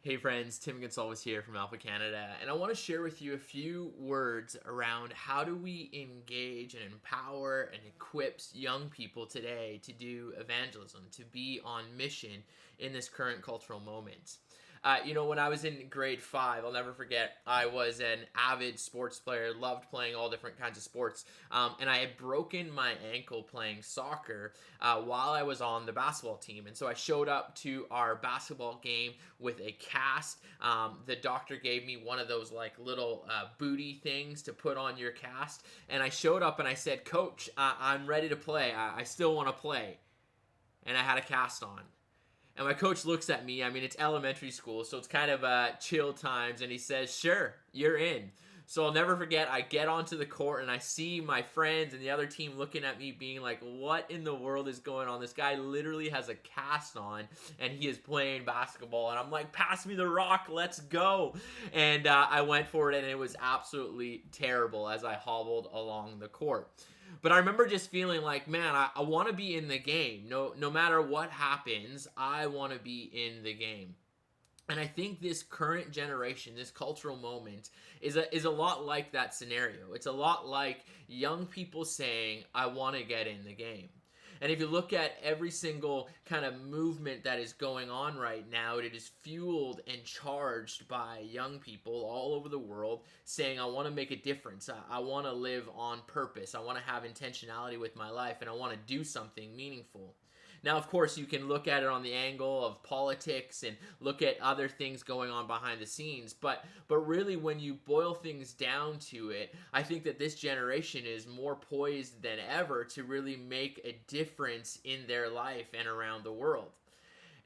Hey friends, Tim Gonsalves here from Alpha Canada, and I want to share with you a few words around how do we engage and empower and equip young people today to do evangelism, to be on mission in this current cultural moment. When I was in grade 5, I'll never forget, I was an avid sports player, loved playing all different kinds of sports, and I had broken my ankle playing soccer while I was on the basketball team. And so I showed up to our basketball game with a cast. The doctor gave me one of those like little booty things to put on your cast, and I showed up and I said, "Coach, I'm ready to play. I still want to play." And I had a cast on. And my coach looks at me. I mean, it's elementary school, so it's kind of chill times. And he says, "Sure, you're in." So I'll never forget, I get onto the court and I see my friends and the other team looking at me being like, what in the world is going on? This guy literally has a cast on and he is playing basketball. And I'm like, pass me the rock, let's go. And I went for it and it was absolutely terrible as I hobbled along the court. But I remember just feeling like, man, I want to be in the game. No matter what happens, I want to be in the game. And I think this current generation, this cultural moment, is a lot like that scenario. It's a lot like young people saying, I want to get in the game. And if you look at every single kind of movement that is going on right now, it is fueled and charged by young people all over the world saying, I want to make a difference. I want to live on purpose. I want to have intentionality with my life, and I want to do something meaningful. Now, of course, you can look at it on the angle of politics and look at other things going on behind the scenes. But really, when you boil things down to it, I think that this generation is more poised than ever to really make a difference in their life and around the world.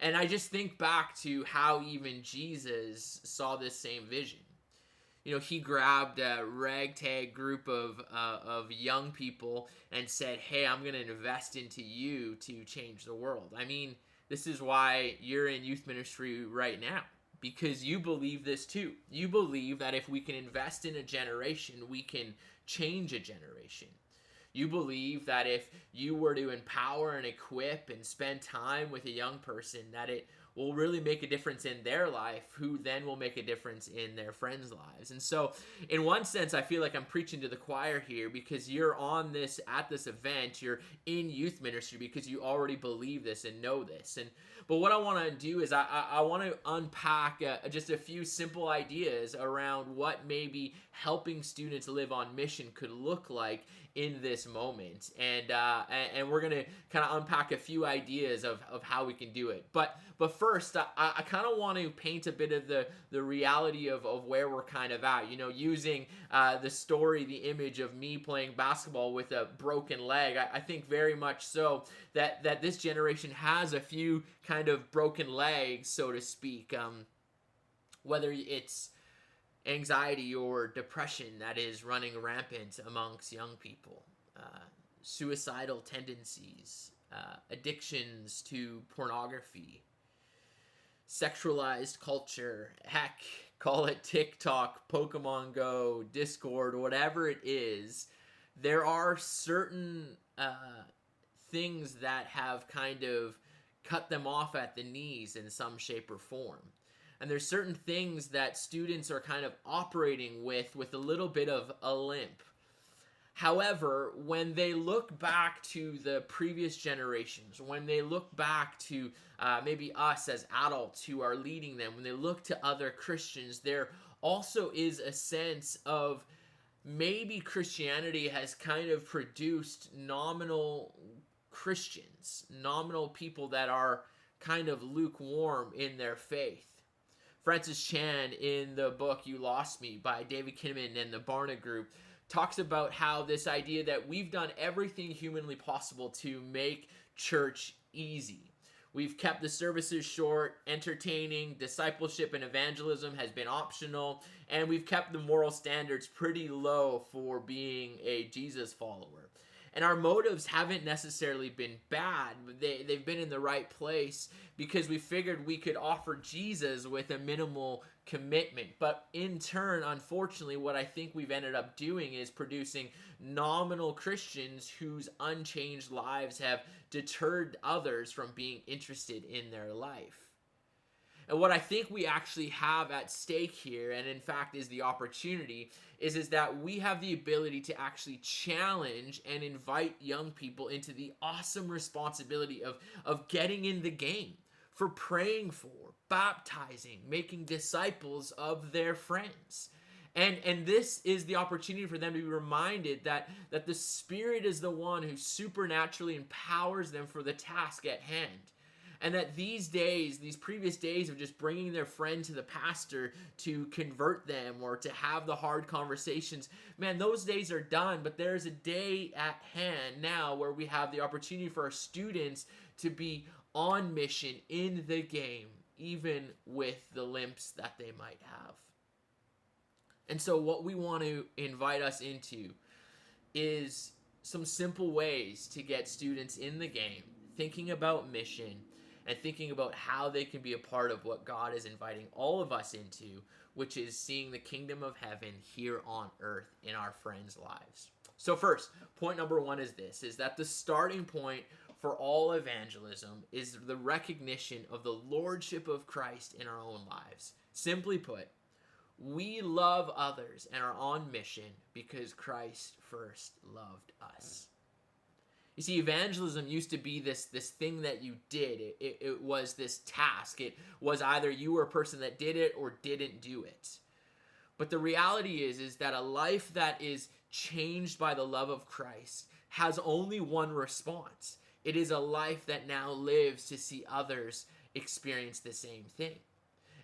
And I just think back to how even Jesus saw this same vision. He grabbed a ragtag group of young people and said, hey, I'm going to invest into you to change the world. I mean, this is why you're in youth ministry right now, because you believe this too. You believe that if we can invest in a generation, we can change a generation. You believe that if you were to empower and equip and spend time with a young person, that it will really make a difference in their life, who then will make a difference in their friends' lives. And so, in one sense, I feel like I'm preaching to the choir here, because you're on this, at this event, you're in youth ministry because you already believe this and know this. But what I want to do is I want to unpack just a few simple ideas around what maybe helping students live on mission could look like in this moment. And we're going to kind of unpack a few ideas of how we can do it. But first, I kind of want to paint a bit of the reality of where we're kind of at, using the story, the image of me playing basketball with a broken leg. I think very much so that this generation has a few kind of broken legs, so to speak, whether it's anxiety or depression that is running rampant amongst young people, suicidal tendencies, addictions to pornography, sexualized culture, heck, call it TikTok, Pokemon Go, Discord, whatever it is. There are certain things that have kind of cut them off at the knees in some shape or form. And there's certain things that students are kind of operating with a little bit of a limp. However, when they look back to the previous generations, when they look back to maybe us as adults who are leading them, when they look to other Christians, there also is a sense of maybe Christianity has kind of produced nominal Christians, nominal people that are kind of lukewarm in their faith. Francis Chan, in the book You Lost Me by David Kinnaman and the Barna Group, talks about how this idea that we've done everything humanly possible to make church easy. We've kept the services short, entertaining, discipleship and evangelism has been optional, and we've kept the moral standards pretty low for being a Jesus follower. And our motives haven't necessarily been bad. They've been in the right place because we figured we could offer Jesus with a minimal commitment. But in turn, unfortunately, what I think we've ended up doing is producing nominal Christians whose unchanged lives have deterred others from being interested in their life. And what I think we actually have at stake here, and in fact is the opportunity, is that we have the ability to actually challenge and invite young people into the awesome responsibility of getting in the game, for praying for, baptizing, making disciples of their friends. And this is the opportunity for them to be reminded that the Spirit is the one who supernaturally empowers them for the task at hand. And that these days, these previous days of just bringing their friend to the pastor to convert them or to have the hard conversations, man, those days are done. But there's a day at hand now where we have the opportunity for our students to be on mission in the game, even with the limps that they might have. And so what we want to invite us into is some simple ways to get students in the game, thinking about mission, and thinking about how they can be a part of what God is inviting all of us into, which is seeing the kingdom of heaven here on earth in our friends' lives. So first, point number one is this, is that the starting point for all evangelism is the recognition of the lordship of Christ in our own lives. Simply put, we love others and are on mission because Christ first loved us. You see, evangelism used to be this thing that you did. It was this task. It was either you were a person that did it or didn't do it. But the reality is that a life that is changed by the love of Christ has only one response. It is a life that now lives to see others experience the same thing.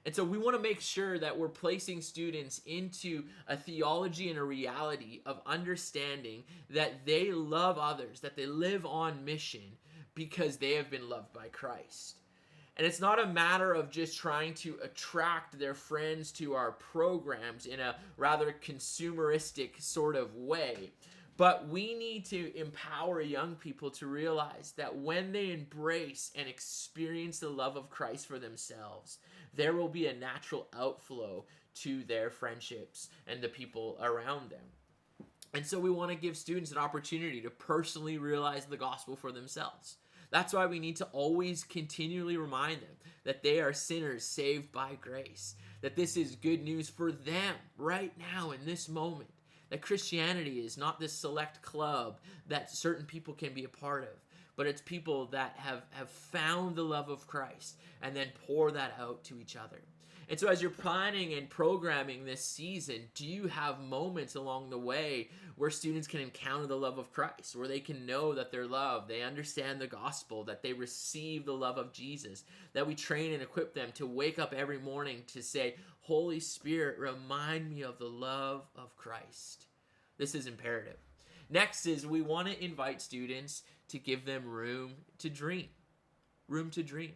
And so we want to make sure that we're placing students into a theology and a reality of understanding that they love others, that they live on mission because they have been loved by Christ. And it's not a matter of just trying to attract their friends to our programs in a rather consumeristic sort of way. But we need to empower young people to realize that when they embrace and experience the love of Christ for themselves, there will be a natural outflow to their friendships and the people around them. And so we want to give students an opportunity to personally realize the gospel for themselves. That's why we need to always continually remind them that they are sinners saved by grace, that this is good news for them right now in this moment. That Christianity is not this select club that certain people can be a part of, but it's people that have found the love of Christ and then pour that out to each other. And so as you're planning and programming this season, do you have moments along the way where students can encounter the love of Christ, where they can know that they're loved, they understand the gospel, that they receive the love of Jesus, that we train and equip them to wake up every morning to say, Holy Spirit, remind me of the love of Christ. This is imperative. Next is we want to invite students to give them room to dream. Room to dream.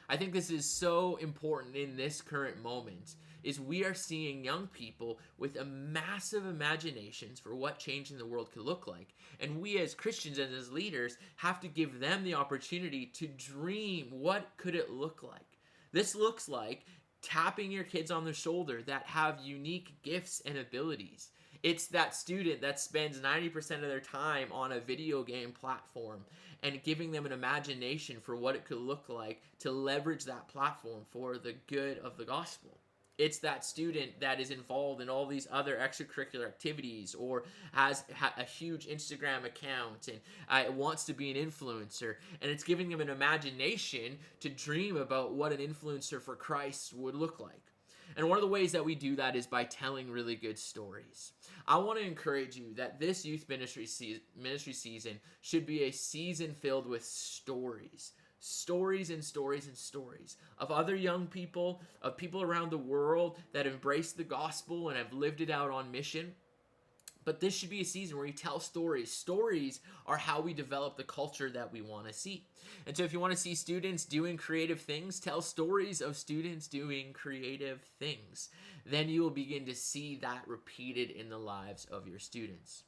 I think this is so important in this current moment, is we are seeing young people with a massive imaginations for what change in the world could look like. And we as Christians and as leaders have to give them the opportunity to dream what could it look like. This looks like tapping your kids on the shoulder that have unique gifts and abilities. It's that student that spends 90% of their time on a video game platform and giving them an imagination for what it could look like to leverage that platform for the good of the gospel. It's that student that is involved in all these other extracurricular activities or has a huge Instagram account and wants to be an influencer. And it's giving them an imagination to dream about what an influencer for Christ would look like. And one of the ways that we do that is by telling really good stories. I want to encourage you that this youth ministry season should be a season filled with stories. Stories and stories and stories of other young people, of people around the world that embrace the gospel and have lived it out on mission. But this should be a season where you tell stories. Stories are how we develop the culture that we want to see. And so if you want to see students doing creative things, tell stories of students doing creative things. Then you will begin to see that repeated in the lives of your students.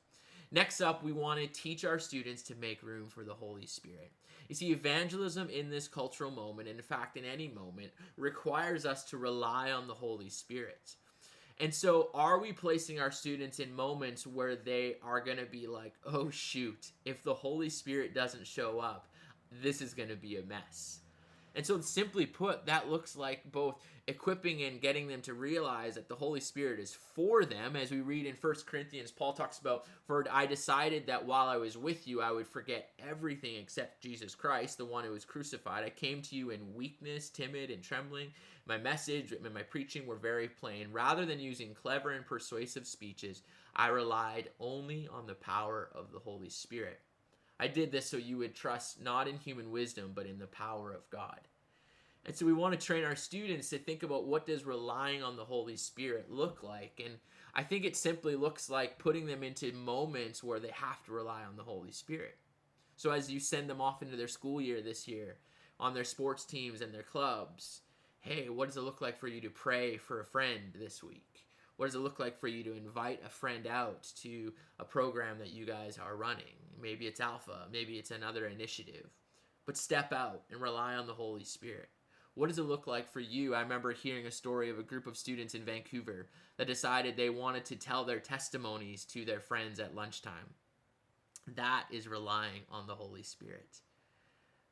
Next up, we want to teach our students to make room for the Holy Spirit. You see, evangelism in this cultural moment, and in fact in any moment, requires us to rely on the Holy Spirit. And so are we placing our students in moments where they are going to be like, oh shoot, if the Holy Spirit doesn't show up, this is going to be a mess. And so simply put, that looks like both equipping and getting them to realize that the Holy Spirit is for them. As we read in 1 Corinthians, Paul talks about, "For I decided that while I was with you, I would forget everything except Jesus Christ, the one who was crucified. I came to you in weakness, timid, and trembling. My message and my preaching were very plain. Rather than using clever and persuasive speeches, I relied only on the power of the Holy Spirit. I did this so you would trust not in human wisdom, but in the power of God." And so we want to train our students to think about, what does relying on the Holy Spirit look like? And I think it simply looks like putting them into moments where they have to rely on the Holy Spirit. So as you send them off into their school year this year, on their sports teams and their clubs, hey, what does it look like for you to pray for a friend this week? What does it look like for you to invite a friend out to a program that you guys are running? Maybe it's Alpha, maybe it's another initiative. But step out and rely on the Holy Spirit. What does it look like for you? I remember hearing a story of a group of students in Vancouver that decided they wanted to tell their testimonies to their friends at lunchtime. That is relying on the Holy Spirit.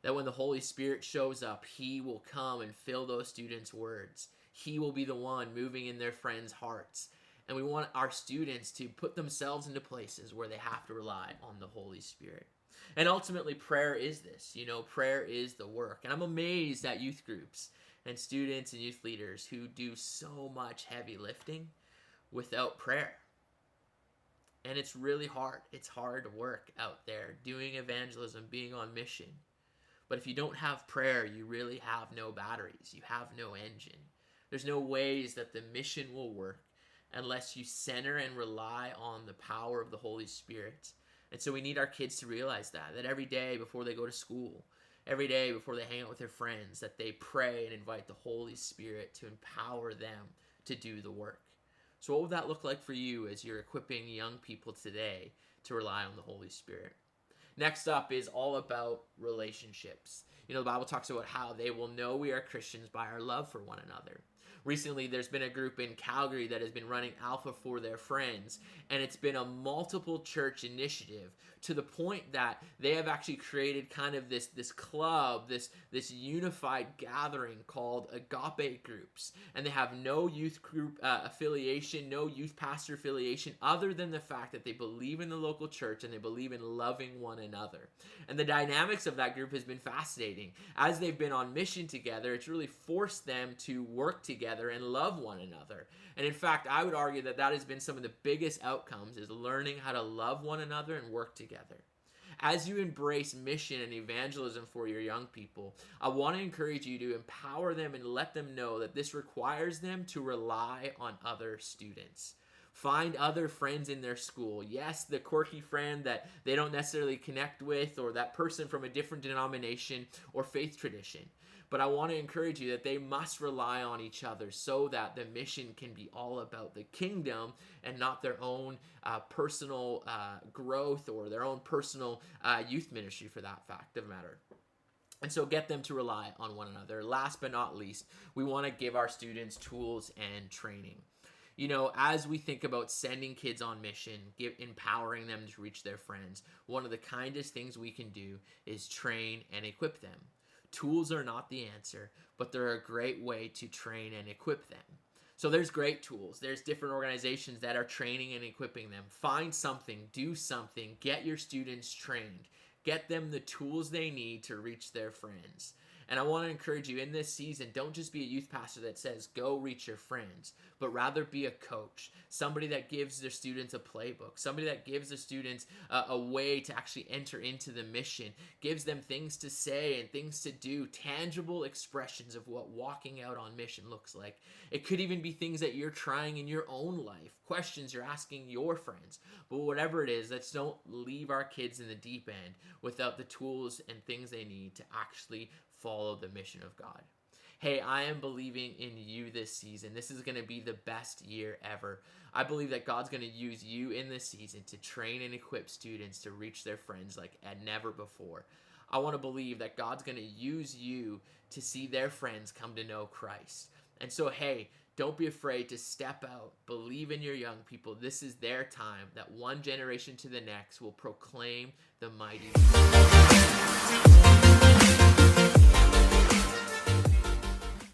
That when the Holy Spirit shows up, He will come and fill those students' words. He will be the one moving in their friends' hearts. And we want our students to put themselves into places where they have to rely on the Holy Spirit. And ultimately, prayer is this. Prayer is the work. And I'm amazed at youth groups and students and youth leaders who do so much heavy lifting without prayer. And it's really hard. It's hard work out there doing evangelism, being on mission. But if you don't have prayer, you really have no batteries. You have no engine. There's no ways that the mission will work unless you center and rely on the power of the Holy Spirit. And so we need our kids to realize that every day before they go to school, every day before they hang out with their friends, that they pray and invite the Holy Spirit to empower them to do the work. So what would that look like for you as you're equipping young people today to rely on the Holy Spirit? Next up is all about relationships. The Bible talks about how they will know we are Christians by our love for one another. Recently, there's been a group in Calgary that has been running Alpha for their friends, and it's been a multiple church initiative to the point that they have actually created kind of this club, this unified gathering called Agape Groups. And they have no youth group affiliation, no youth pastor affiliation, other than the fact that they believe in the local church and they believe in loving one another. And the dynamics of that group has been fascinating. As they've been on mission together, it's really forced them to work together and love one another. And in fact, I would argue that has been some of the biggest outcomes, is learning how to love one another and work together. As you embrace mission and evangelism for your young people, I want to encourage you to empower them and let them know that this requires them to rely on other students. Find other friends in their school. Yes, the quirky friend that they don't necessarily connect with, or that person from a different denomination or faith tradition. But I want to encourage you that they must rely on each other so that the mission can be all about the kingdom and not their own personal growth or their own personal youth ministry, for that fact of the matter. And so get them to rely on one another. Last but not least, we want to give our students tools and training. As we think about sending kids on mission, empowering them to reach their friends, one of the kindest things we can do is train and equip them. Tools are not the answer, but they're a great way to train and equip them. So there's great tools. There's different organizations that are training and equipping them. Find something, do something, get your students trained. Get them the tools they need to reach their friends. And I want to encourage you in this season, don't just be a youth pastor that says, go reach your friends, but rather be a coach, somebody that gives their students a playbook, somebody that gives their students a way to actually enter into the mission, gives them things to say and things to do, tangible expressions of what walking out on mission looks like. It could even be things that you're trying in your own life, questions you're asking your friends. But whatever it is, let's don't leave our kids in the deep end without the tools and things they need to actually follow the mission of God. Hey, I am believing in you this season. This is going to be the best year ever. I believe that God's going to use you in this season to train and equip students to reach their friends like never before. I want to believe that God's going to use you to see their friends come to know Christ. And so, hey, don't be afraid to step out. Believe in your young people. This is their time that one generation to the next will proclaim the mighty.